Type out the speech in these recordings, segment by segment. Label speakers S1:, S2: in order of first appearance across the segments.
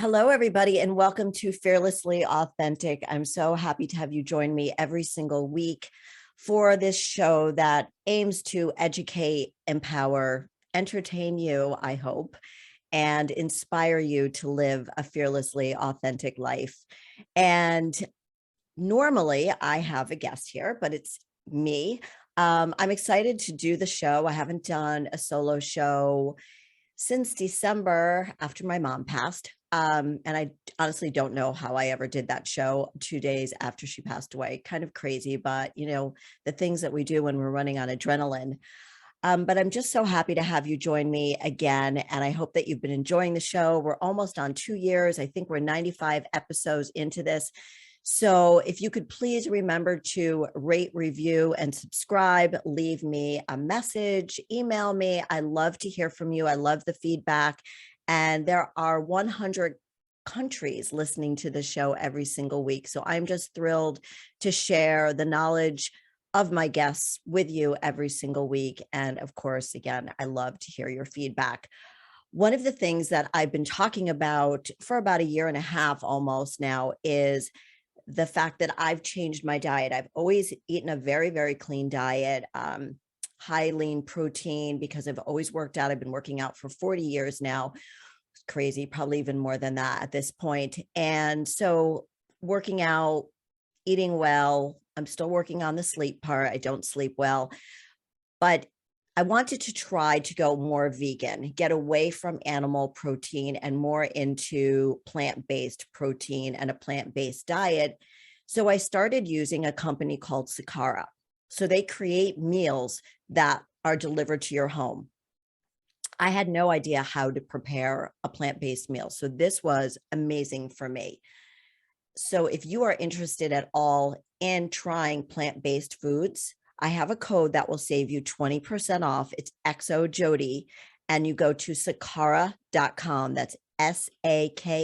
S1: Hello, everybody, and welcome to Fearlessly Authentic. I'm so happy to have you join me every single week for this show that aims to educate, empower, entertain you, I hope, and inspire you to live a fearlessly authentic life. And normally I have a guest here, but it's me. I'm excited to do the show. I haven't done a solo show since December after my mom passed. And I honestly don't know how I ever did that show 2 days after she passed away. Kind of crazy, but the things that we do when we're running on adrenaline. But I'm just so happy to have you join me again. And I hope that you've been enjoying the show. We're almost on 2 years. I think we're 95 episodes into this. So if you could please remember to rate, review, and subscribe, leave me a message, email me. I love to hear from you. I love the feedback. And there are 100 countries listening to the show every single week. So I'm just thrilled to share the knowledge of my guests with you every single week. And of course, again, I love to hear your feedback. One of the things that I've been talking about for about a year and a half almost now is the fact that I've changed my diet. I've always eaten a very, very clean diet, high lean protein, because I've always worked out. I've been working out for 40 years now. It's crazy, probably even more than that at this point. And so working out, eating well, I'm still working on the sleep part. I don't sleep well, but I wanted to try to go more vegan, get away from animal protein and more into plant-based protein and a plant-based diet. So I started using a company called Sakara. So they create meals that are delivered to your home. I had no idea how to prepare a plant-based meal. So this was amazing for me. So if you are interested at all in trying plant-based foods, I have a code that will save you 20% off. It's XOJODY, and you go to sakara.com. That's SAKARA.com,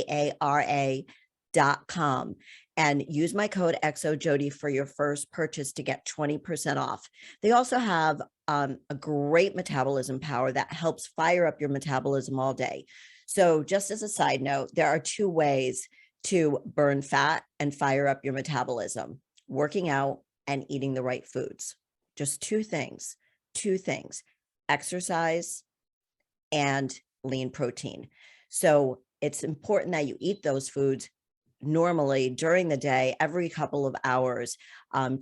S1: and use my code XOJODY for your first purchase to get 20% off. They also have a great metabolism power that helps fire up your metabolism all day. So just as a side note, there are two ways to burn fat and fire up your metabolism: working out and eating the right foods. Just two things, exercise and lean protein. So it's important that you eat those foods normally during the day, every couple of hours,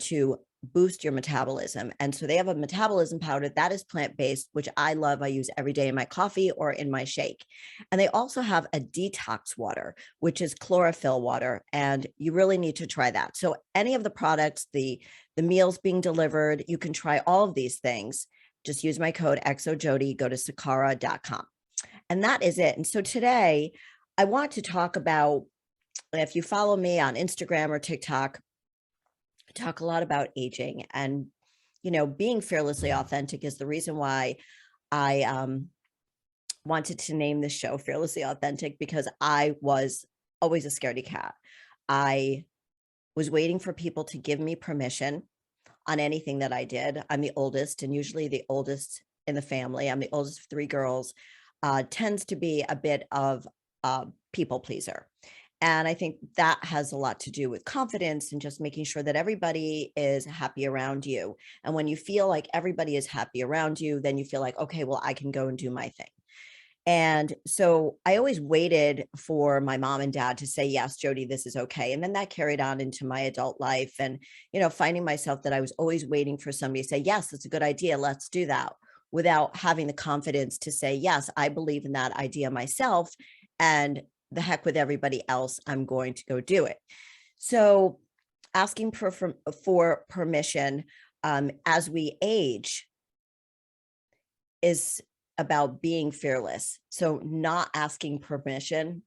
S1: to boost your metabolism. And so they have a metabolism powder that is plant-based, which I love. I use every day in my coffee or in my shake. And they also have a detox water, which is chlorophyll water. And you really need to try that. So any of the products, the meals being delivered, you can try all of these things. Just use my code XOJODY, go to sakara.com. And that is it. And so today I want to talk about, if you follow me on Instagram or TikTok, I talk a lot about aging, and being fearlessly authentic is the reason why I wanted to name this show Fearlessly Authentic, because I was always a scaredy cat. I was waiting for people to give me permission on anything that I did. I'm the oldest, and usually the oldest in the family. I'm the oldest of three girls. Tends to be a bit of a people pleaser. And I think that has a lot to do with confidence and just making sure that everybody is happy around you. And when you feel like everybody is happy around you, then you feel like, okay, well, I can go and do my thing. And so I always waited for my mom and dad to say, yes, Jody, this is okay. And then that carried on into my adult life, and, finding myself that I was always waiting for somebody to say, yes, that's a good idea, let's do that, without having the confidence to say, yes, I believe in that idea myself, and the heck with everybody else, I'm going to go do it. So asking for permission as we age is about being fearless. So not asking permission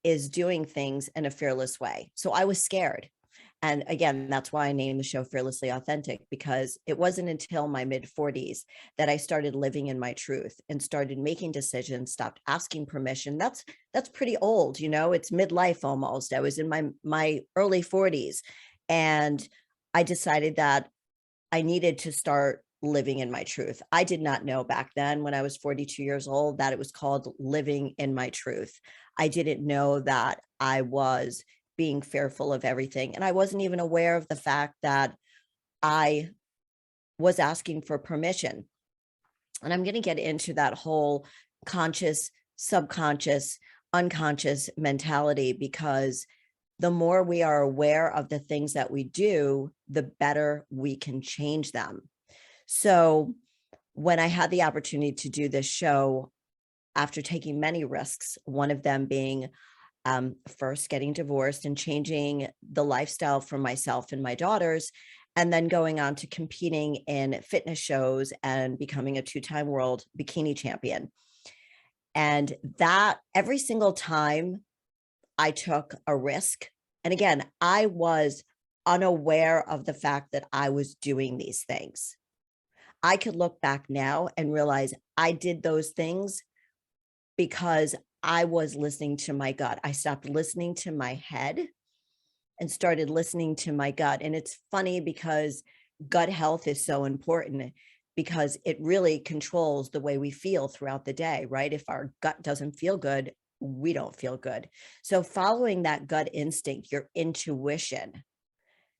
S1: is doing things in a fearless way. So I was scared. And again, that's why I named the show Fearlessly Authentic, because it wasn't until my mid-40s that I started living in my truth and started making decisions, stopped asking permission. That's pretty old, it's midlife almost. I was in my early 40s, and I decided that I needed to start living in my truth. I did not know back then when I was 42 years old that it was called living in my truth. I didn't know that I was being fearful of everything. And I wasn't even aware of the fact that I was asking for permission. And I'm going to get into that whole conscious, subconscious, unconscious mentality, because the more we are aware of the things that we do, the better we can change them. So when I had the opportunity to do this show, after taking many risks, one of them being first getting divorced and changing the lifestyle for myself and my daughters, and then going on to competing in fitness shows and becoming a 2-time world bikini champion. And that every single time I took a risk, and again, I was unaware of the fact that I was doing these things. I could look back now and realize I did those things because I was listening to my gut. I stopped listening to my head and started listening to my gut. And it's funny because gut health is so important, because it really controls the way we feel throughout the day, right? If our gut doesn't feel good, we don't feel good. So following that gut instinct, your intuition,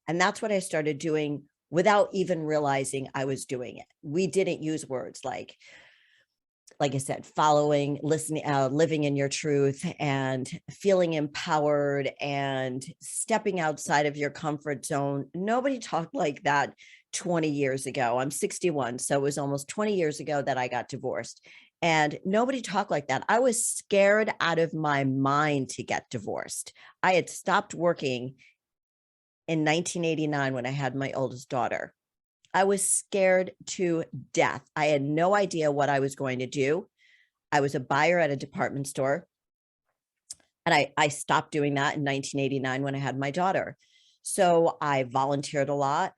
S1: and that's what I started doing without even realizing I was doing it. We didn't use words like I said, following, listening, living in your truth and feeling empowered and stepping outside of your comfort zone. Nobody talked like that 20 years ago. I'm 61, so it was almost 20 years ago that I got divorced. And nobody talked like that. I was scared out of my mind to get divorced. I had stopped working in 1989 when I had my oldest daughter. I was scared to death. I had no idea what I was going to do. I was a buyer at a department store, and I stopped doing that in 1989 when I had my daughter. So I volunteered a lot,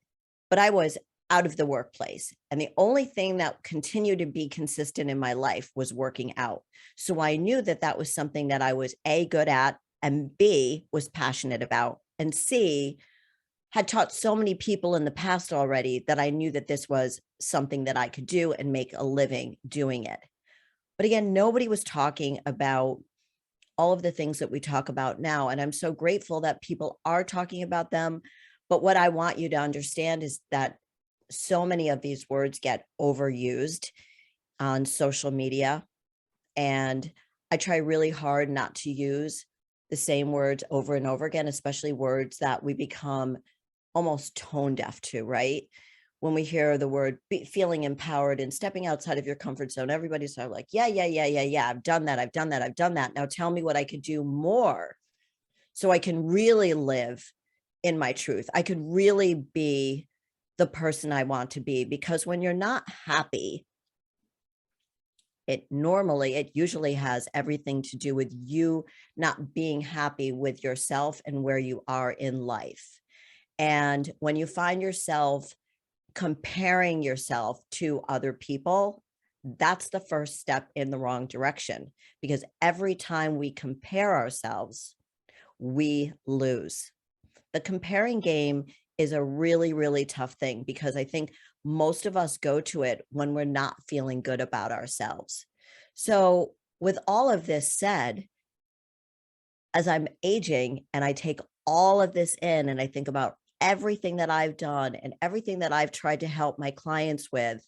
S1: but I was out of the workplace. And the only thing that continued to be consistent in my life was working out. So I knew that that was something that I was A, good at, and B, was passionate about, and C, had taught so many people in the past already that I knew that this was something that I could do and make a living doing it. But again, nobody was talking about all of the things that we talk about now. And I'm so grateful that people are talking about them. But what I want you to understand is that so many of these words get overused on social media. And I try really hard not to use the same words over and over again, especially words that we become almost tone deaf to, right? When we hear the word feeling empowered and stepping outside of your comfort zone, everybody's sort of like, yeah, I've done that. I've done that. I've done that. Now tell me what I could do more so I can really live in my truth. I could really be the person I want to be, because when you're not happy, it usually has everything to do with you not being happy with yourself and where you are in life. And when you find yourself comparing yourself to other people, that's the first step in the wrong direction, because every time we compare ourselves, we lose. The comparing game is a really, really tough thing, because I think most of us go to it when we're not feeling good about ourselves. So with all of this said, as I'm aging and I take all of this in and I think about everything that I've done and everything that I've tried to help my clients with.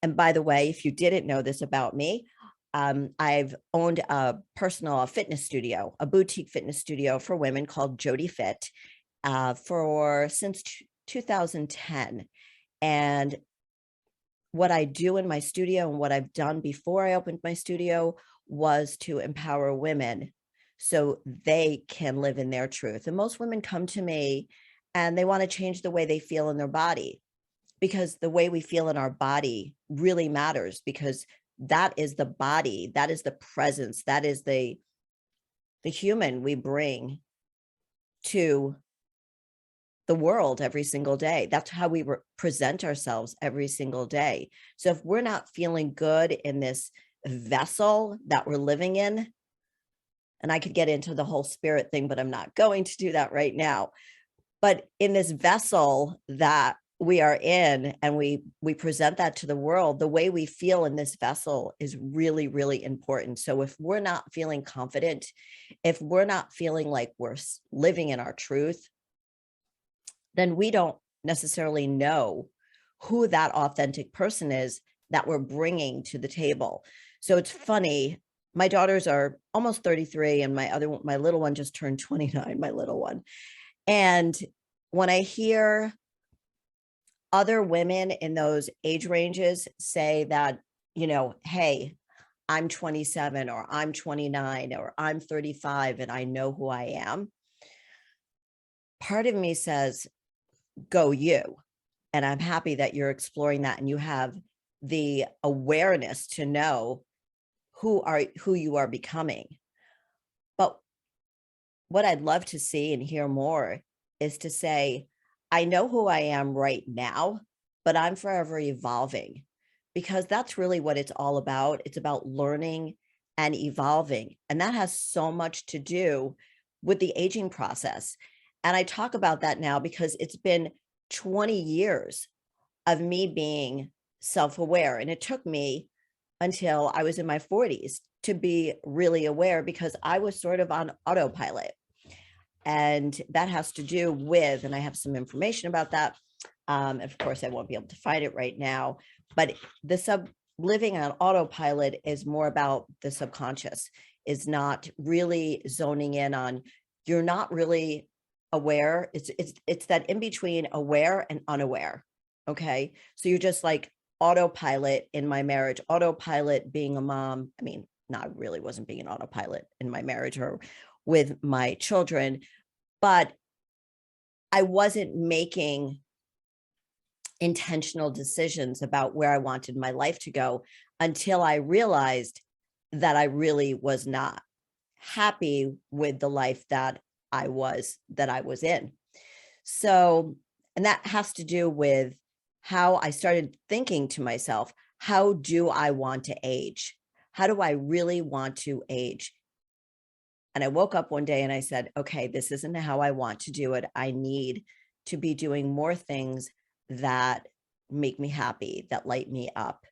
S1: And by the way, if you didn't know this about me, I've owned a personal fitness studio, a boutique fitness studio for women called Jody Fit since 2010. And what I do in my studio and what I've done before I opened my studio was to empower women so they can live in their truth. And most women come to me and they want to change the way they feel in their body, because the way we feel in our body really matters, because that is the body, that is the presence, that is the human we bring to the world every single day. That's how we present ourselves every single day. So if we're not feeling good in this vessel that we're living in, and I could get into the whole spirit thing, but I'm not going to do that right now. But in this vessel that we are in, and we present that to the world, the way we feel in this vessel is really, really important. So if we're not feeling confident, if we're not feeling like we're living in our truth, then we don't necessarily know who that authentic person is that we're bringing to the table. So it's funny, my daughters are almost 33 and my little one just turned 29, my little one. And when I hear other women in those age ranges say that, hey, I'm 27 or I'm 29 or I'm 35 and I know who I am, part of me says, go you. And I'm happy that you're exploring that and you have the awareness to know who you are becoming. But what I'd love to see and hear more is to say, I know who I am right now, but I'm forever evolving, because that's really what it's all about. It's about learning and evolving. And that has so much to do with the aging process. And I talk about that now because it's been 20 years of me being self-aware. And it took me until I was in my 40s to be really aware, because I was sort of on autopilot. And that has to do with, and I have some information about that. Of course, I won't be able to find it right now, but living on autopilot is more about the subconscious, is not really zoning in on, you're not really aware. It's that in between aware and unaware. Okay. So you're just like autopilot in my marriage, autopilot being a mom. I mean, no, I really wasn't being an autopilot in my marriage or with my children, but I wasn't making intentional decisions about where I wanted my life to go until I realized that I really was not happy with the life that I was in. So, and that has to do with how I started thinking to myself, how do I want to age? How do I really want to age? And I woke up one day and I said, okay, this isn't how I want to do it. I need to be doing more things that make me happy, that light me up.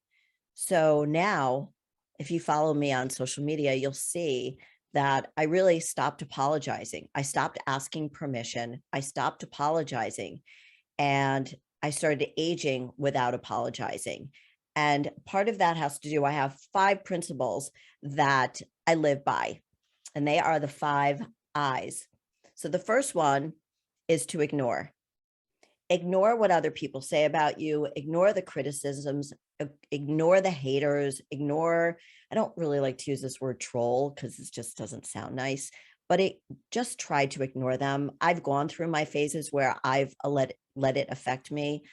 S1: So now, if you follow me on social media, you'll see that I really stopped apologizing. I stopped asking permission. I stopped apologizing, and I started aging without apologizing. And part of that has to do, I have 5 principles that I live by, and they are the 5 I's. So the first one is to ignore. Ignore what other people say about you, ignore the criticisms, ignore the haters, ignore, I don't really like to use this word troll because it just doesn't sound nice, but just try to ignore them. I've gone through my phases where I've let it affect me,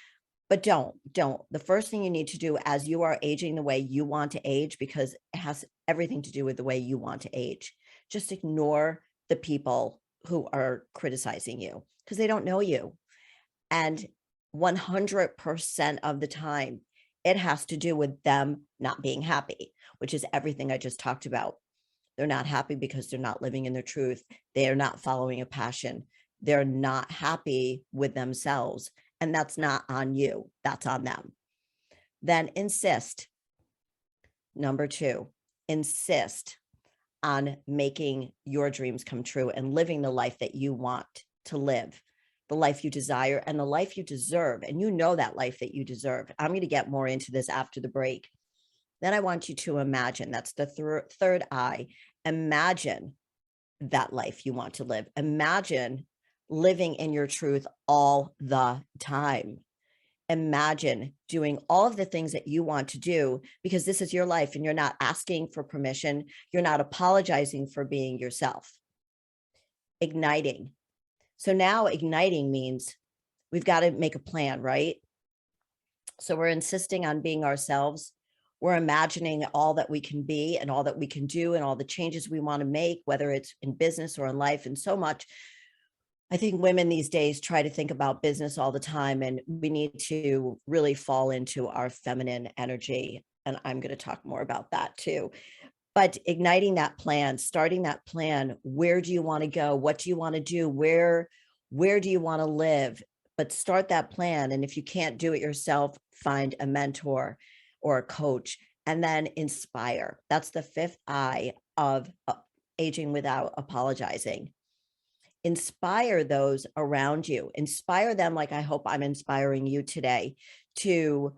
S1: but don't. The first thing you need to do as you are aging the way you want to age, because it has everything to do with the way you want to age, just ignore the people who are criticizing you because they don't know you. And 100% of the time, it has to do with them not being happy, which is everything I just talked about. They're not happy because they're not living in their truth. They are not following a passion. They're not happy with themselves. And that's not on you. That's on them. Then insist. Number 2, insist on making your dreams come true and living the life that you want to live, the life you desire and the life you deserve. And you know that life that you deserve. I'm going to get more into this after the break. Then I want you to imagine, that's the third I, imagine that life you want to live. Imagine living in your truth all the time. Imagine doing all of the things that you want to do, because this is your life and you're not asking for permission. You're not apologizing for being yourself. Igniting. So now igniting means we've got to make a plan, right? So we're insisting on being ourselves. We're imagining all that we can be and all that we can do and all the changes we want to make, whether it's in business or in life. And so much, I think women these days try to think about business all the time, and we need to really fall into our feminine energy. And I'm going to talk more about that too. But igniting that plan, starting that plan, where do you want to go? What do you want to do? Where do you want to live? but start that plan. And if you can't do it yourself, find a mentor or a coach, and then inspire. That's the fifth I of aging without apologizing. Inspire those around you. Inspire them like I hope I'm inspiring you today to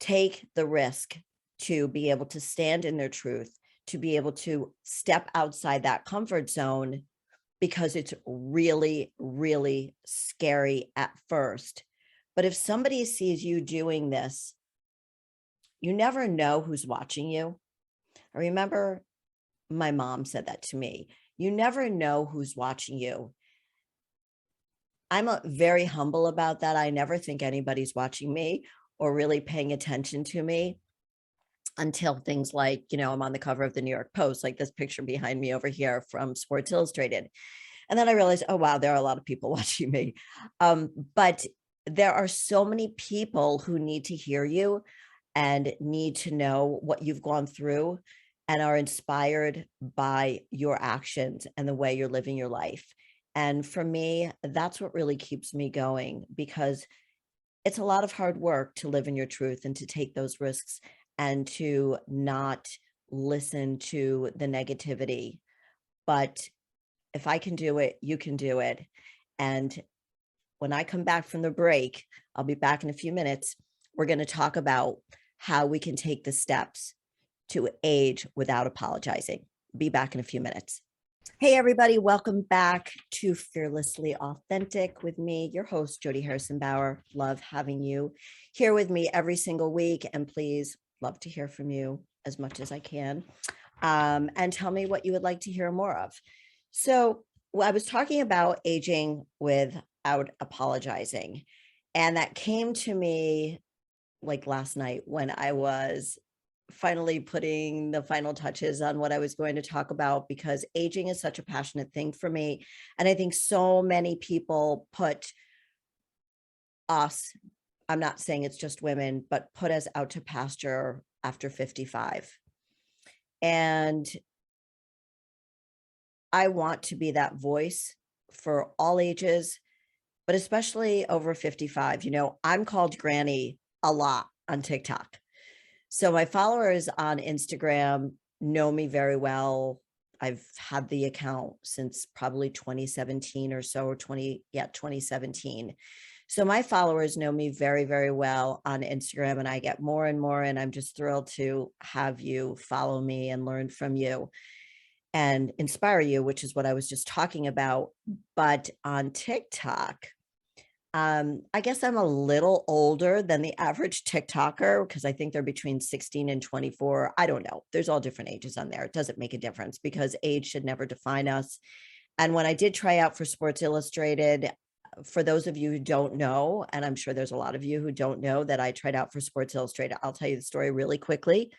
S1: take the risk, to be able to stand in their truth, to be able to step outside that comfort zone, because it's really, really scary at first. But if somebody sees you doing this, you never know who's watching you. I remember my mom said that to me. You never know who's watching you. I'm very humble about that. I never think anybody's watching me or really paying attention to me until things like, I'm on the cover of the New York Post, like this picture behind me over here from Sports Illustrated. And then I realized, oh, wow, there are a lot of people watching me. But there are so many people who need to hear you and need to know what you've gone through and are inspired by your actions and the way you're living your life. And for me, that's what really keeps me going, because it's a lot of hard work to live in your truth and to take those risks and to not listen to the negativity. But if I can do it, you can do it. And when I come back from the break, I'll be back in a few minutes. We're going to talk about how we can take the steps to age without apologizing. Be back in a few minutes. Hey, everybody. Welcome back to Fearlessly Authentic with me, your host, Jody Harrison Bauer. Love having you here with me every single week. And please, love to hear from you as much as I can. And tell me what you would like to hear more of. So I was talking about aging without apologizing. And that came to me like last night when I was finally putting the final touches on what I was going to talk about, because aging is such a passionate thing for me. And I think so many people put us, I'm not saying it's just women, but put us out to pasture after 55. And I want to be that voice for all ages, but especially over 55. I'm called Granny a lot on TikTok. So my followers on Instagram know me very well. I've had the account since probably 2017 or so, or 2017. So my followers know me very, very well on Instagram, and I get more and more, and I'm just thrilled to have you follow me and learn from you and inspire you, which is what I was just talking about. But on TikTok, I guess I'm a little older than the average TikToker, because I think they're between 16 and 24. I don't know. There's all different ages on there. It doesn't make a difference, because age should never define us. And when I did try out for Sports Illustrated, for those of you who don't know, and I'm sure there's a lot of you who don't know that I tried out for Sports Illustrated, I'll tell you the story really quickly.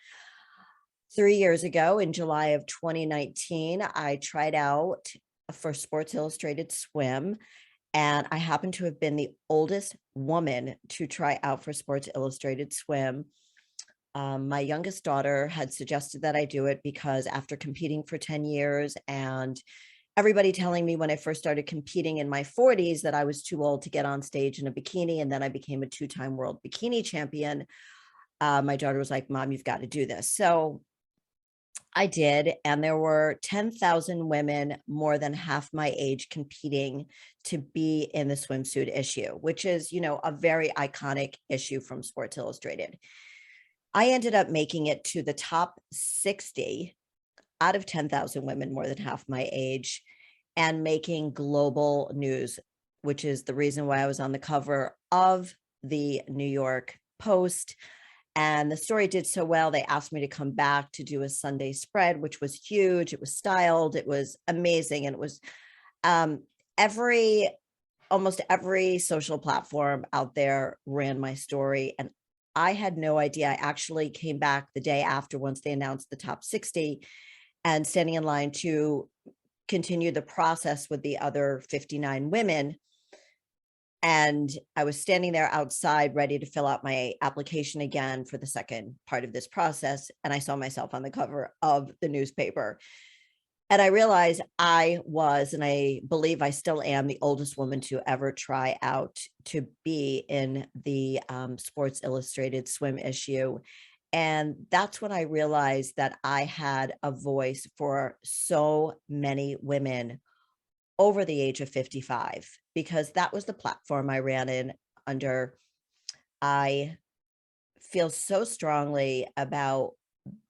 S1: 3 years ago, in July of 2019, I tried out for Sports Illustrated Swim. And I happen to have been the oldest woman to try out for Sports Illustrated Swim. My youngest daughter had suggested that I do it because after competing for 10 years and everybody telling me when I first started competing in my 40s that I was too old to get on stage in a bikini, and then I became a 2-time world bikini champion, my daughter was like, Mom, you've got to do this. So I did, and there were 10,000 women, more than half my age, competing to be in the swimsuit issue, which is, a very iconic issue from Sports Illustrated. I ended up making it to the top 60 out of 10,000 women, more than half my age, and making global news, which is the reason why I was on the cover of the New York Post. And the story did so well, they asked me to come back to do a Sunday spread, which was huge. It was styled. It was amazing. And it was almost every social platform out there ran my story. And I had no idea. I actually came back the day after, once they announced the top 60, and standing in line to continue the process with the other 59 women. And I was standing there outside ready to fill out my application again for the second part of this process. And I saw myself on the cover of the newspaper. And I realized I was, and I believe I still am, the oldest woman to ever try out to be in the Sports Illustrated swim issue. And that's when I realized that I had a voice for so many women over the age of 55, because that was the platform I ran in under. I feel so strongly about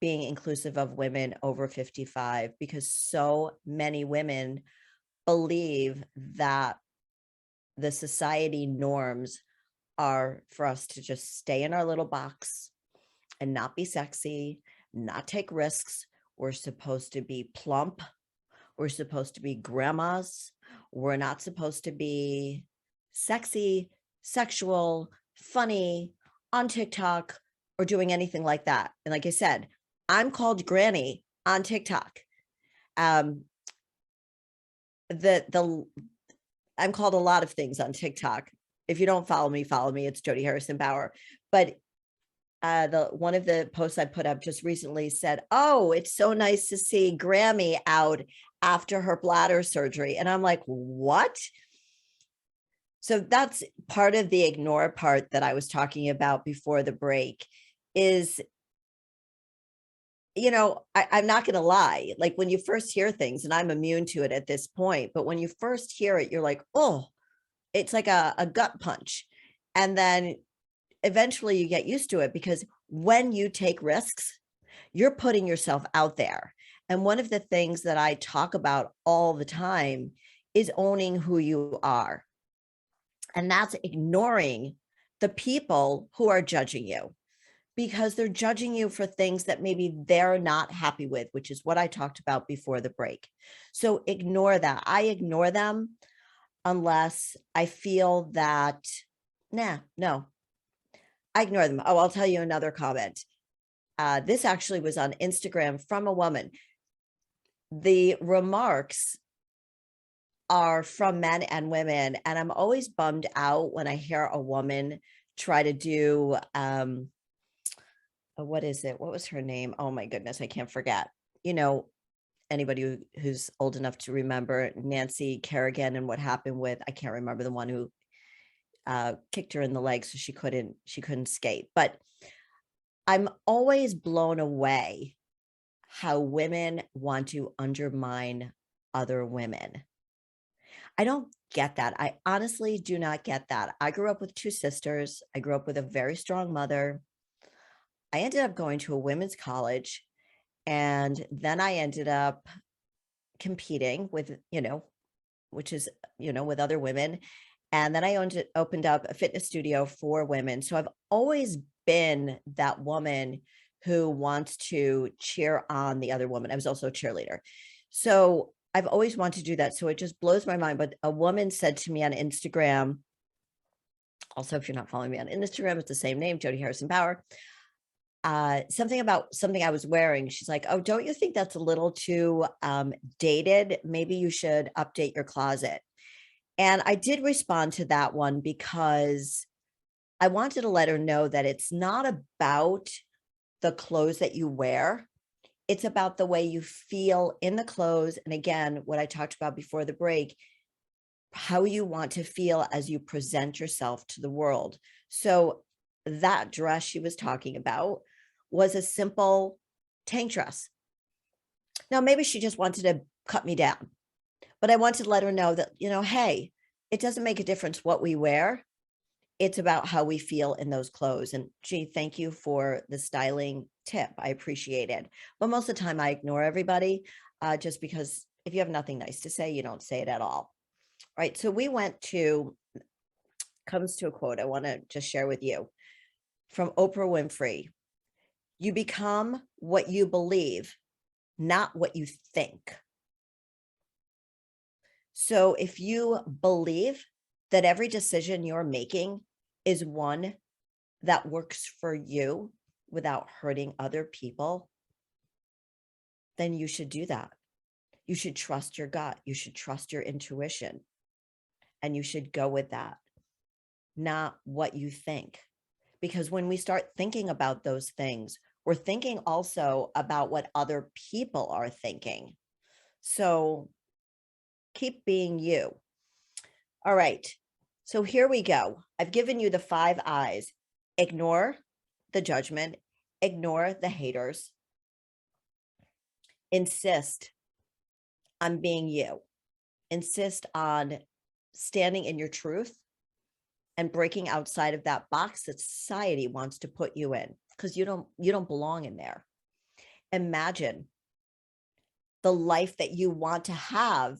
S1: being inclusive of women over 55 because so many women believe that the society norms are for us to just stay in our little box and not be sexy, not take risks. We're supposed to be plump. We're supposed to be grandmas. We're not supposed to be sexy, sexual, funny, on TikTok, or doing anything like that. And like I said, I'm called Granny on TikTok. Um, the I'm called a lot of things on TikTok. If you don't follow me, follow me. It's Jody Harrison Bauer. But the one of the posts I put up just recently said, "Oh, it's so nice to see Grammy out after her bladder surgery." And I'm like, "What?" So that's part of the ignore part that I was talking about before the break is, I'm not going to lie. Like when you first hear things, and I'm immune to it at this point, but when you first hear it, you're like, oh, it's like a gut punch. And then eventually you get used to it, because when you take risks, you're putting yourself out there. And one of the things that I talk about all the time is owning who you are. And that's ignoring the people who are judging you, because they're judging you for things that maybe they're not happy with, which is what I talked about before the break. So ignore that. I ignore them unless I feel that, no, I ignore them. Oh, I'll tell you another comment. This actually was on Instagram from a woman. The remarks are from men and women, and I'm always bummed out when I hear a woman try to do, what is it? What was her name? Oh my goodness, I can't forget. Anybody who's old enough to remember Nancy Kerrigan and what happened with, I can't remember, the one who kicked her in the leg so she couldn't skate. But I'm always blown away how women want to undermine other women. I don't get that. I honestly do not get that. I grew up with two sisters. I grew up with a very strong mother. I ended up going to a women's college, and then I ended up competing with, which is, with other women. And then I opened up a fitness studio for women. So I've always been that woman who wants to cheer on the other woman. I was also a cheerleader. So I've always wanted to do that. So it just blows my mind. But a woman said to me on Instagram, also, if you're not following me on Instagram, it's the same name, Jody Harrison Bauer, something about something I was wearing. She's like, "Oh, don't you think that's a little too dated? Maybe you should update your closet." And I did respond to that one because I wanted to let her know that it's not about the clothes that you wear. It's about the way you feel in the clothes. And again, what I talked about before the break, how you want to feel as you present yourself to the world. So that dress she was talking about was a simple tank dress. Now, maybe she just wanted to cut me down, but I wanted to let her know that, hey, it doesn't make a difference what we wear. It's about how we feel in those clothes. And gee, thank you for the styling tip. I appreciate it. But most of the time I ignore everybody, just because if you have nothing nice to say, you don't say it at all. Right. So we comes to a quote I want to just share with you from Oprah Winfrey. You become what you believe, not what you think. So if you believe that every decision you're making is one that works for you without hurting other people, then you should do that. You should trust your gut. You should trust your intuition. And you should go with that, not what you think. Because when we start thinking about those things, we're thinking also about what other people are thinking. So keep being you. All right. So here we go. I've given you the 5 I's. Ignore the judgment, ignore the haters, insist on being you, insist on standing in your truth and breaking outside of that box that society wants to put you in, because you don't belong in there. Imagine the life that you want to have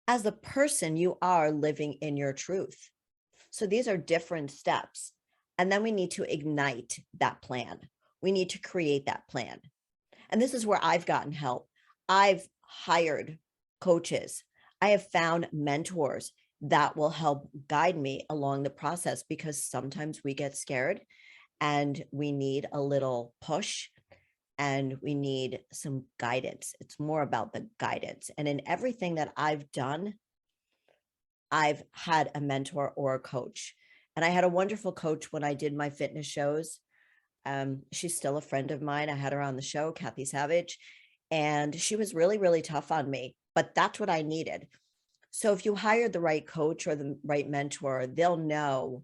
S1: as the person you are living in your truth. So these are different steps. And then we need to ignite that plan. We need to create that plan. And this is where I've gotten help. I've hired coaches. I have found mentors that will help guide me along the process, because sometimes we get scared and we need a little push and we need some guidance. It's more about the guidance. And in everything that I've done, I've had a mentor or a coach. And I had a wonderful coach when I did my fitness shows. She's still a friend of mine. I had her on the show, Kathy Savage, and she was really, really tough on me, but that's what I needed. So if you hire the right coach or the right mentor, they'll know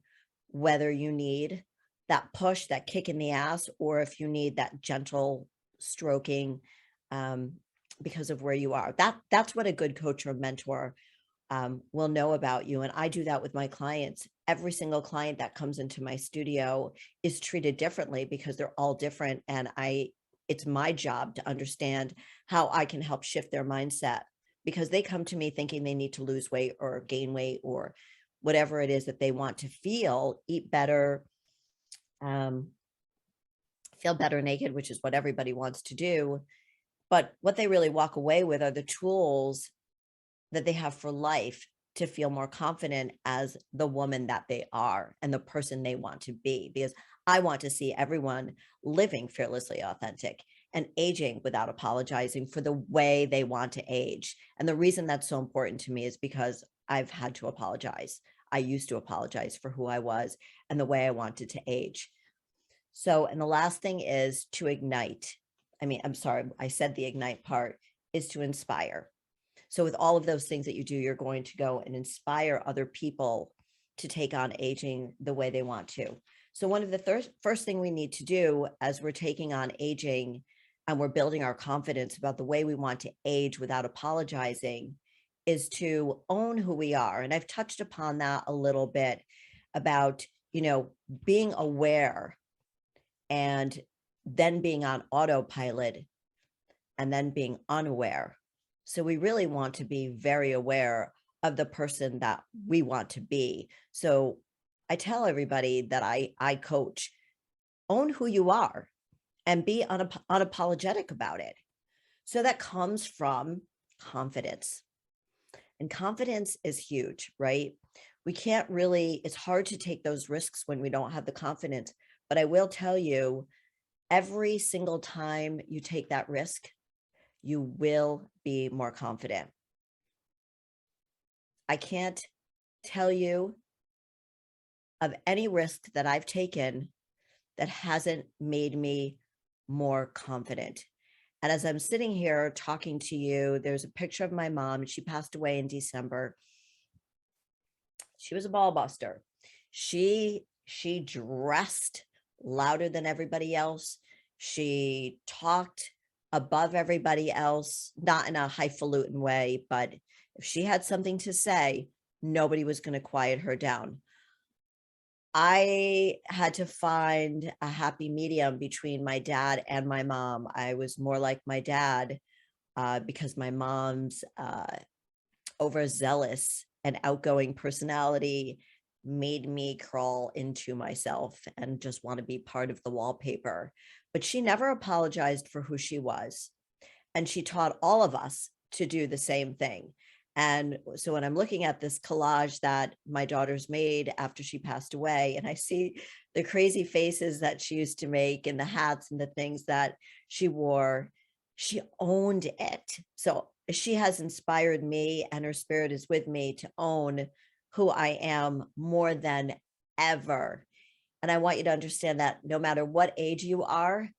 S1: whether you need that push, that kick in the ass, or if you need that gentle stroking because of where you are. That's what a good coach or mentor will know about you. And I do that with my clients. Every single client that comes into my studio is treated differently because they're all different. And it's my job to understand how I can help shift their mindset, because they come to me thinking they need to lose weight or gain weight or whatever it is that they want to feel, eat better, feel better naked, which is what everybody wants to do. But what they really walk away with are the tools that they have for life to feel more confident as the woman that they are and the person they want to be. Because I want to see everyone living fearlessly authentic and aging without apologizing for the way they want to age. And the reason that's so important to me is because I've had to apologize. I used to apologize for who I was and the way I wanted to age. So, and the last thing is to ignite. I'm sorry, I said the ignite part is to inspire. So with all of those things that you do, you're going to go and inspire other people to take on aging the way they want to. So one of the first thing we need to do as we're taking on aging and we're building our confidence about the way we want to age without apologizing is to own who we are. And I've touched upon that a little bit about, being aware and then being on autopilot and then being unaware. So we really want to be very aware of the person that we want to be. So I tell everybody that I coach, own who you are and be unapologetic about it. So that comes from confidence. And confidence is huge, right? We can't really, it's hard to take those risks when we don't have the confidence. But I will tell you, every single time you take that risk, you will be more confident. I can't tell you of any risk that I've taken that hasn't made me more confident. And as I'm sitting here talking to you, there's a picture of my mom. She passed away in December. She was a ball buster. She dressed louder than everybody else. She talked above everybody else, not in a highfalutin way, but if she had something to say, nobody was going to quiet her down. I had to find a happy medium between my dad and my mom. I was more like my dad because my mom's overzealous and outgoing personality made me crawl into myself and just want to be part of the wallpaper. But she never apologized for who she was. And she taught all of us to do the same thing. And so when I'm looking at this collage that my daughter's made after she passed away, and I see the crazy faces that she used to make and the hats and the things that she wore, she owned it. So she has inspired me, and her spirit is with me to own who I am more than ever. And I want you to understand that no matter what age you are,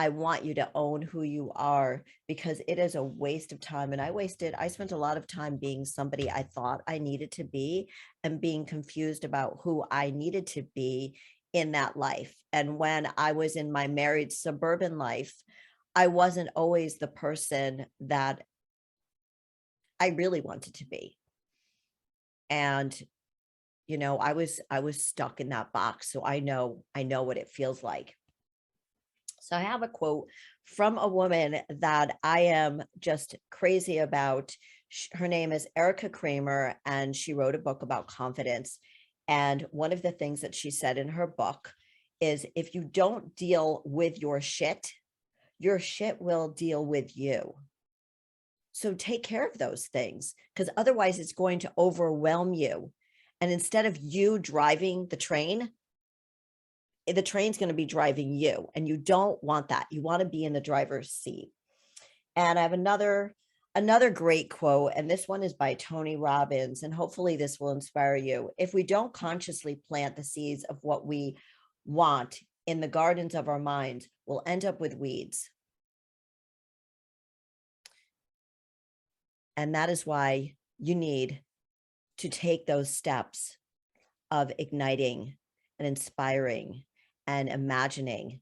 S1: I want you to own who you are, because it is a waste of time. And I spent a lot of time being somebody I thought I needed to be and being confused about who I needed to be in that life. And when I was in my married suburban life, I wasn't always the person that I really wanted to be. And I was stuck in that box. So I know what it feels like. So I have a quote from a woman that I am just crazy about. Her name is Erica Kramer, and she wrote a book about confidence. And one of the things that she said in her book is, if you don't deal with your shit will deal with you. So take care of those things, because otherwise it's going to overwhelm you. And instead of you driving the train's going to be driving you. And you don't want that. You want to be in the driver's seat. And I have another great quote, and this one is by Tony Robbins, and hopefully this will inspire you. If we don't consciously plant the seeds of what we want in the gardens of our minds, we'll end up with weeds. And that is why you need to take those steps of igniting and inspiring and imagining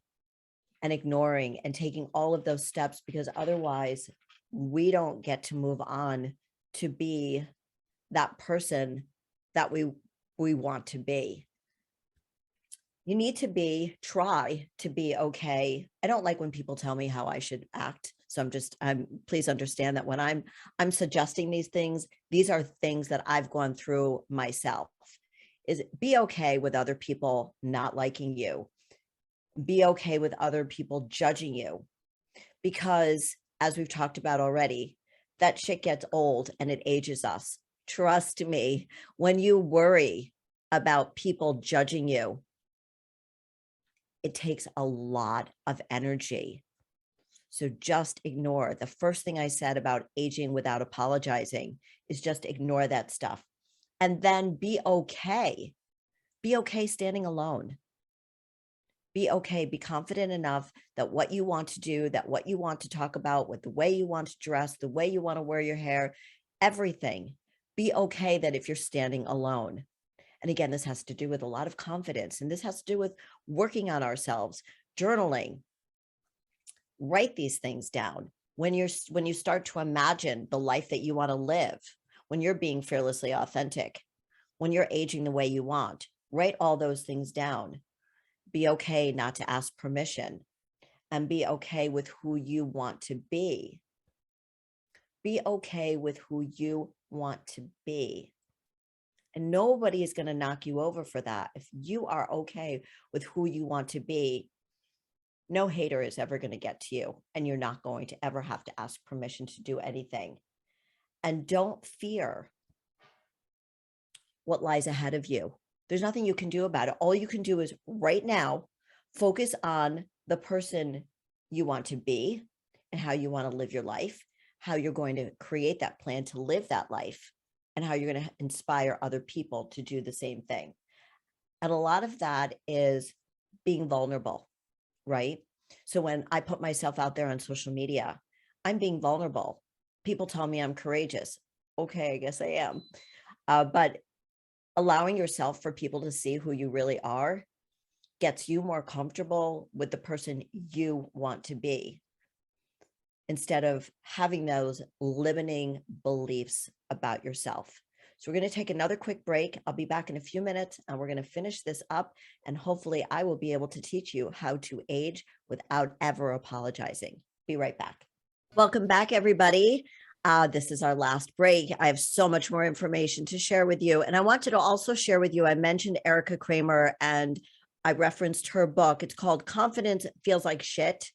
S1: and ignoring and taking all of those steps, because otherwise we don't get to move on to be that person that we want to be. You need to try to be okay. I don't like when people tell me how I should act. So please understand that when I'm suggesting these things, these are things that I've gone through myself. Is be okay with other people not liking you. Be okay with other people judging you, because as we've talked about already, that shit gets old and it ages us. Trust me, when you worry about people judging you, it takes a lot of energy. So just ignore. The first thing I said about aging without apologizing is just ignore that stuff. And then be okay. Be okay standing alone. Be okay. Be confident enough that what you want to do, that what you want to talk about, with the way you want to dress, the way you want to wear your hair, everything. Be okay that if you're standing alone. And again, this has to do with a lot of confidence, and this has to do with working on ourselves, journaling. Write these things down. When you start to imagine the life that you want to live, when you're being fearlessly authentic, when you're aging the way you want, write all those things down. Be okay not to ask permission, and be okay with who you want to be. Be okay with who you want to be. And nobody is going to knock you over for that. If you are okay with who you want to be, no hater is ever going to get to you, and you're not going to ever have to ask permission to do anything. And don't fear what lies ahead of you. There's nothing you can do about it. All you can do is right now focus on the person you want to be and how you want to live your life, how you're going to create that plan to live that life, and how you're going to inspire other people to do the same thing. And a lot of that is being vulnerable, right? So when I put myself out there on social media, I'm being vulnerable. People tell me I'm courageous. Okay, I guess I am. But allowing yourself for people to see who you really are gets you more comfortable with the person you want to be, instead of having those limiting beliefs about yourself. So we're going to take another quick break. I'll be back in a few minutes, and we're going to finish this up. And hopefully I will be able to teach you how to age without ever apologizing. Be right back. Welcome back, everybody. This is our last break. I have so much more information to share with you. And I wanted to also share with you, I mentioned Erica Kramer, and I referenced her book. It's called Confidence Feels Like Shit,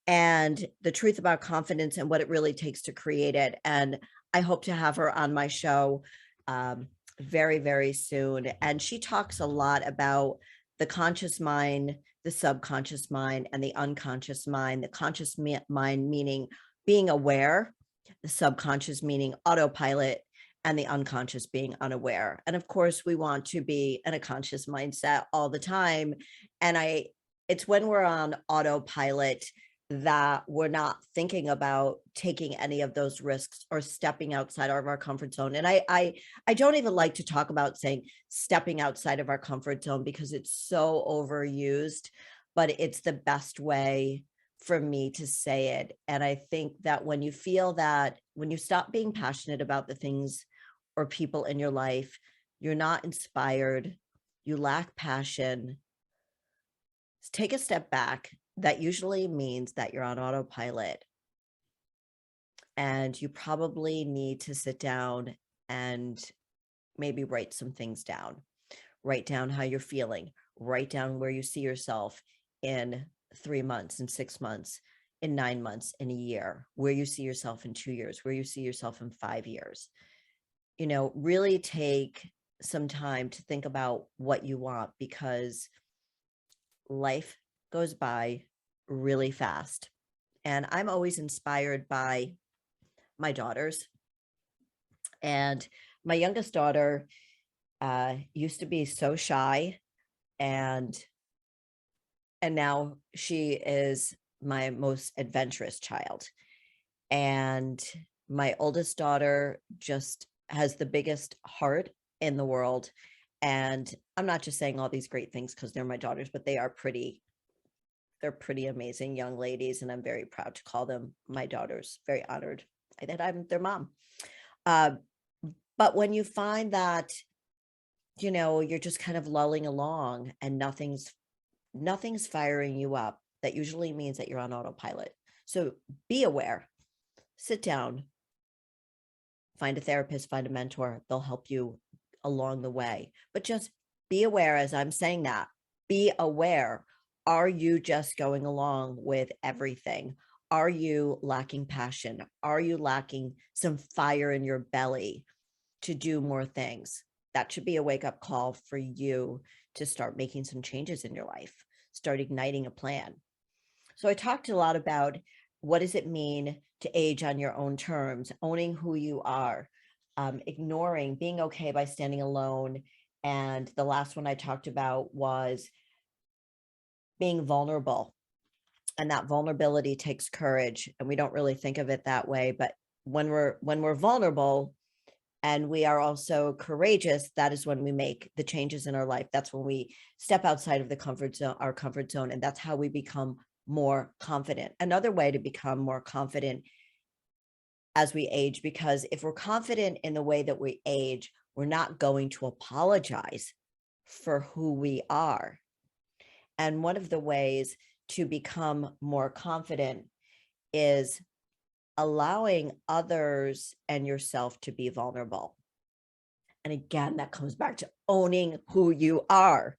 S1: and the truth about confidence and what it really takes to create it. And I hope to have her on my show very, very soon. And she talks a lot about the conscious mind, the subconscious mind, and the unconscious mind. The conscious mind meaning being aware, the subconscious meaning autopilot, and the unconscious being unaware. And of course, we want to be in a conscious mindset all the time. And it's when we're on autopilot that we're not thinking about taking any of those risks or stepping outside of our comfort zone. And I don't even like to talk about saying stepping outside of our comfort zone because it's so overused, but it's the best way for me to say it. And I think that when you feel that, when you stop being passionate about the things or people in your life, you're not inspired, you lack passion, take a step back. That usually means that you're on autopilot, and you probably need to sit down and maybe write some things down. Write down how you're feeling, write down where you see yourself in 3 months, in 6 months, in 9 months, in a year, where you see yourself in 2 years, where you see yourself in 5 years. Really take some time to think about what you want, because life goes by really fast. And I'm always inspired by my daughters. And my youngest daughter used to be so shy, and now she is my most adventurous child. And my oldest daughter just has the biggest heart in the world. And I'm not just saying all these great things because they're my daughters, but they're pretty amazing young ladies. And I'm very proud to call them my daughters, very honored that I'm their mom. But when you find that, you're just kind of lulling along and nothing's firing you up, that usually means that you're on autopilot. So be aware, sit down, find a therapist, find a mentor. They'll help you along the way. But just be aware, as I'm saying that, be aware. Are you just going along with everything? Are you lacking passion? Are you lacking some fire in your belly to do more things? That should be a wake-up call for you to start making some changes in your life, start igniting a plan. So I talked a lot about what does it mean to age on your own terms, owning who you are, ignoring, being okay by standing alone. And the last one I talked about was being vulnerable. And that vulnerability takes courage. And we don't really think of it that way. But when we're vulnerable and we are also courageous, that is when we make the changes in our life. That's when we step outside of our comfort zone. And that's how we become more confident. Another way to become more confident as we age, because if we're confident in the way that we age, we're not going to apologize for who we are. And one of the ways to become more confident is allowing others and yourself to be vulnerable. And again, that comes back to owning who you are.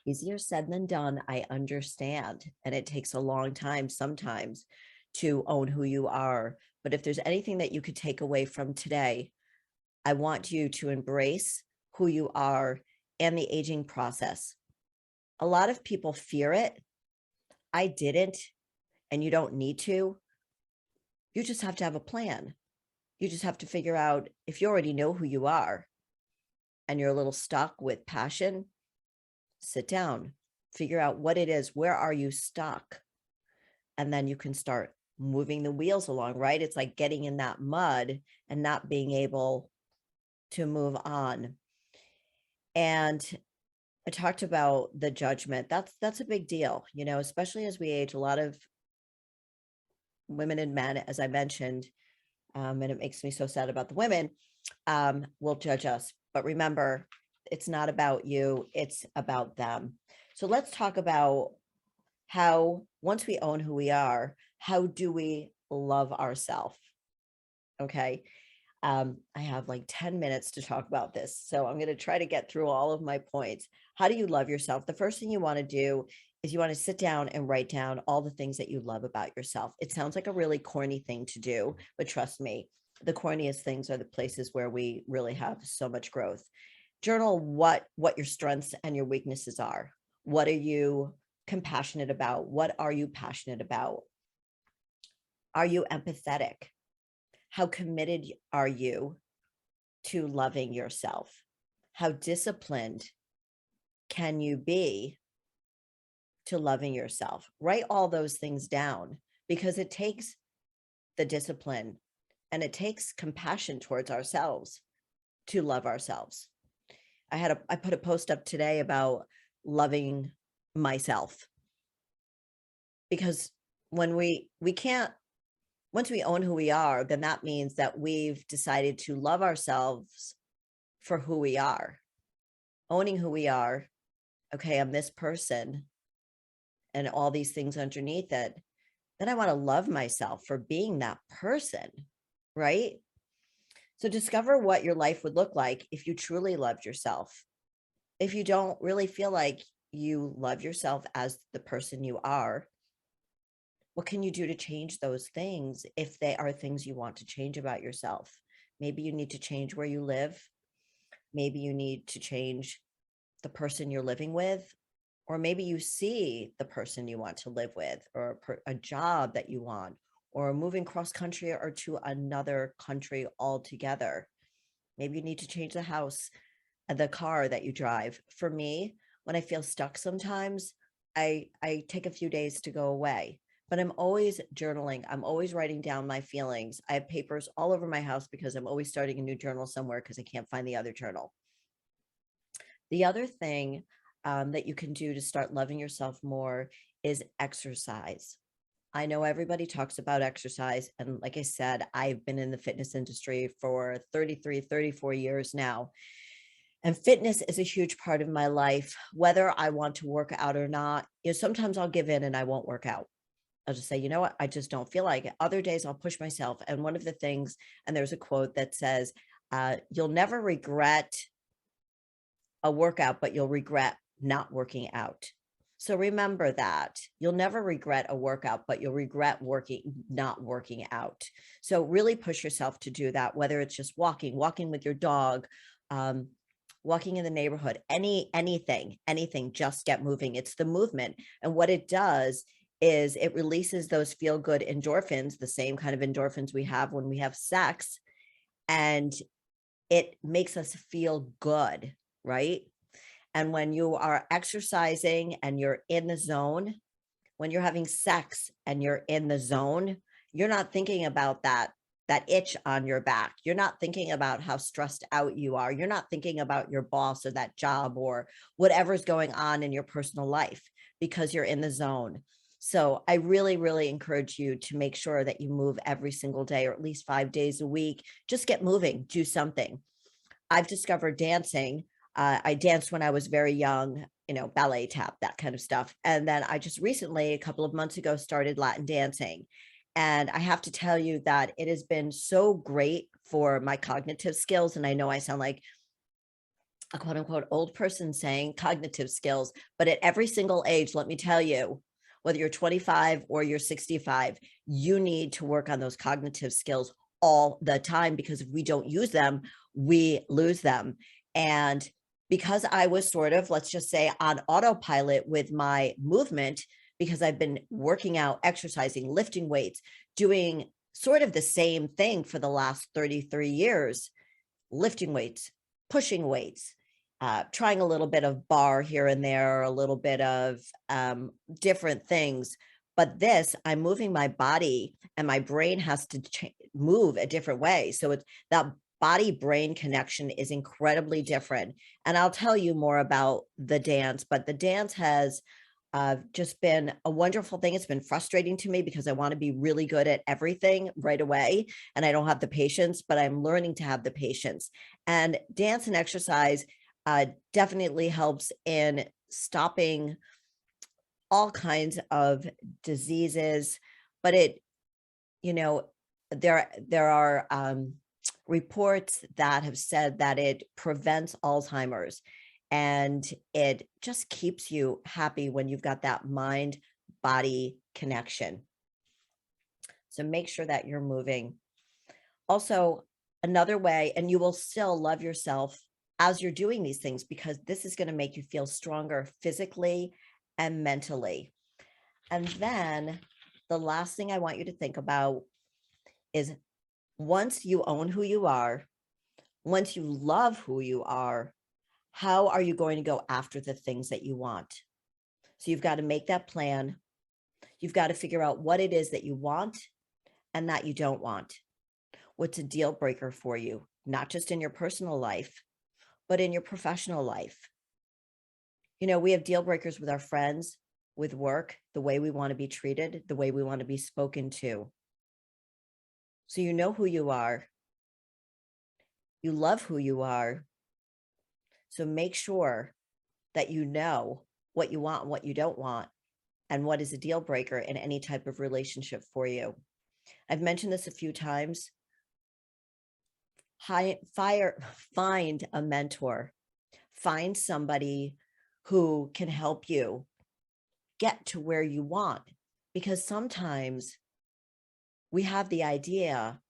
S1: Easier said than done, I understand. And it takes a long time sometimes to own who you are. But if there's anything that you could take away from today, I want you to embrace who you are and the aging process. A lot of people fear it. I didn't, and you don't need to. You just have to have a plan. You just have to figure out, if you already know who you are and you're a little stuck with passion, sit down, figure out what it is. Where are you stuck? And then you can start moving the wheels along, right? It's like getting in that mud and not being able to move on. And I talked about the judgment. That's a big deal, especially as we age. A lot of women and men, as I mentioned, and it makes me so sad about the women, will judge us. But remember, it's not about you, it's about them. So let's talk about how, once we own who we are, how do we love ourselves? Okay. I have like 10 minutes to talk about this. So I'm going to try to get through all of my points. How do you love yourself? The first thing you want to do is you want to sit down and write down all the things that you love about yourself. It sounds like a really corny thing to do, but trust me, the corniest things are the places where we really have so much growth. Journal what your strengths and your weaknesses are. What are you compassionate about? What are you passionate about? Are you empathetic? How committed are you to loving yourself? How disciplined can you be to loving yourself. Write all those things down because it takes the discipline and it takes compassion towards ourselves to love ourselves. I put a post up today about loving myself, because when we can't, once we own who we are, then that means that we've decided to love ourselves for who we are. Owning who we are, okay, I'm this person and all these things underneath it, then I want to love myself for being that person, right? So discover what your life would look like if you truly loved yourself. If you don't really feel like you love yourself as the person you are, what can you do to change those things if they are things you want to change about yourself? Maybe you need to change where you live. Maybe you need to change the person you're living with, or maybe you see the person you want to live with, or a job that you want, or moving cross country or to another country altogether. Maybe you need to change the house, the car that you drive. For me, when I feel stuck sometimes, I take a few days to go away, but I'm always journaling. I'm always writing down my feelings. I have papers all over my house because I'm always starting a new journal somewhere because I can't find the other journal. The other thing that you can do to start loving yourself more is exercise. I know everybody talks about exercise. And like I said, I've been in the fitness industry for 33, 34 years now. And fitness is a huge part of my life, whether I want to work out or not. Sometimes I'll give in and I won't work out. I'll just say, you know what? I just don't feel like it. Other days I'll push myself. And one of the things, and there's a quote that says, you'll never regret a workout, but you'll regret not working out. So remember that you'll never regret a workout, but you'll regret not working out. So really push yourself to do that, whether it's just walking with your dog, walking in the neighborhood, anything, just get moving. It's the movement. And what it does is it releases those feel good endorphins, the same kind of endorphins we have when we have sex, and it makes us feel good, right? And when you are exercising and you're in the zone, when you're having sex and you're in the zone, you're not thinking about that itch on your back. You're not thinking about how stressed out you are. You're not thinking about your boss or that job or whatever's going on in your personal life, because you're in the zone. So I really, really encourage you to make sure that you move every single day, or at least 5 days a week. Just get moving, do something. I've discovered dancing. I danced when I was very young, ballet, tap, that kind of stuff. And then I just recently, a couple of months ago, started Latin dancing. And I have to tell you that it has been so great for my cognitive skills. And I know I sound like a quote unquote old person saying cognitive skills, but at every single age, let me tell you, whether you're 25 or you're 65, you need to work on those cognitive skills all the time, because if we don't use them, we lose them. And because I was sort of, let's just say, on autopilot with my movement, because I've been working out, exercising, lifting weights, doing sort of the same thing for the last 33 years, lifting weights, pushing weights, trying a little bit of bar here and there, a little bit of different things. But this, I'm moving my body and my brain has to move a different way. So it's that body-brain connection is incredibly different. And I'll tell you more about the dance, but the dance has just been a wonderful thing. It's been frustrating to me because I want to be really good at everything right away, and I don't have the patience, but I'm learning to have the patience. And dance and exercise definitely helps in stopping all kinds of diseases, but there are reports that have said that it prevents Alzheimer's, and it just keeps you happy when you've got that mind-body connection. So make sure that you're moving. Also, another way, and you will still love yourself as you're doing these things, because this is going to make you feel stronger physically and mentally. And then the last thing I want you to think about is, once you own who you are, once you love who you are, how are you going to go after the things that you want? So you've got to make that plan. You've got to figure out what it is that you want and that you don't want. What's a deal breaker for you, not just in your personal life, but in your professional life. You know, we have deal breakers with our friends, with work, the way we want to be treated, the way we want to be spoken to. So you know who you are. You love who you are. So make sure that you know what you want and what you don't want, and what is a deal breaker in any type of relationship for you. I've mentioned this a few times. Find a mentor. Find somebody who can help you get to where you want, because sometimes we have the idea,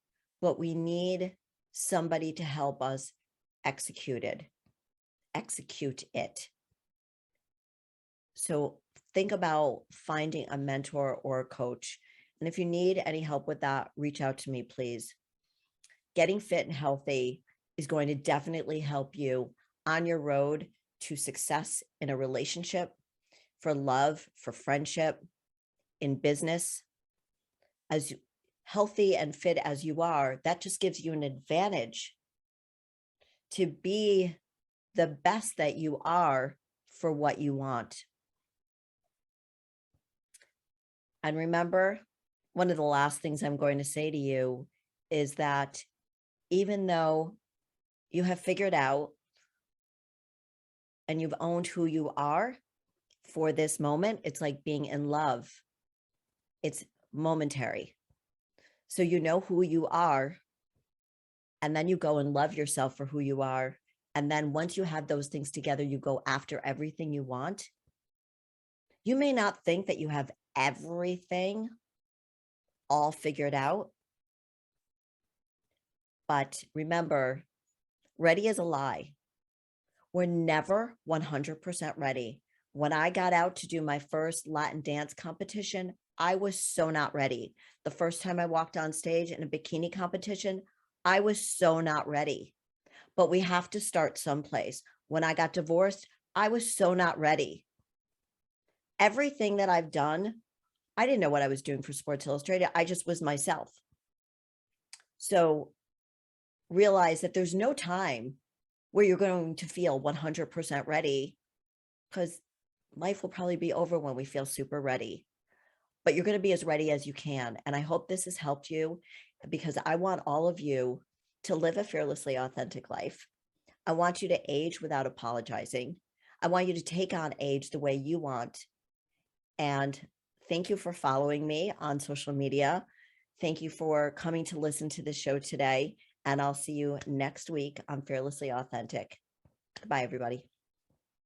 S1: but we need somebody to help us execute it. So think about finding a mentor or a coach. And if you need any help with that, reach out to me, please. Getting fit and healthy is going to definitely help you on your road to success in a relationship, for love, for friendship, in business. As healthy and fit as you are, that just gives you an advantage to be the best that you are for what you want. And remember, one of the last things I'm going to say to you is that even though you have figured out and you've owned who you are for this moment, it's like being in love. It's momentary. So you know who you are, and then you go and love yourself for who you are. And then once you have those things together, you go after everything you want. You may not think that you have everything all figured out, but remember, ready is a lie. We're never 100% ready. When I got out to do my first Latin dance competition, I was so not ready. The first time I walked on stage in a bikini competition, I was so not ready. But we have to start someplace. When I got divorced, I was so not ready. Everything that I've done, I didn't know what I was doing for Sports Illustrated. I just was myself. So realize that there's no time where you're going to feel 100% ready, because life will probably be over when we feel super ready. But you're going to be as ready as you can. And I hope this has helped you, because I want all of you to live a fearlessly authentic life. I want you to age without apologizing. I want you to take on age the way you want. And thank you for following me on social media. Thank you for coming to listen to the show today. And I'll see you next week on Fearlessly Authentic. Bye, everybody.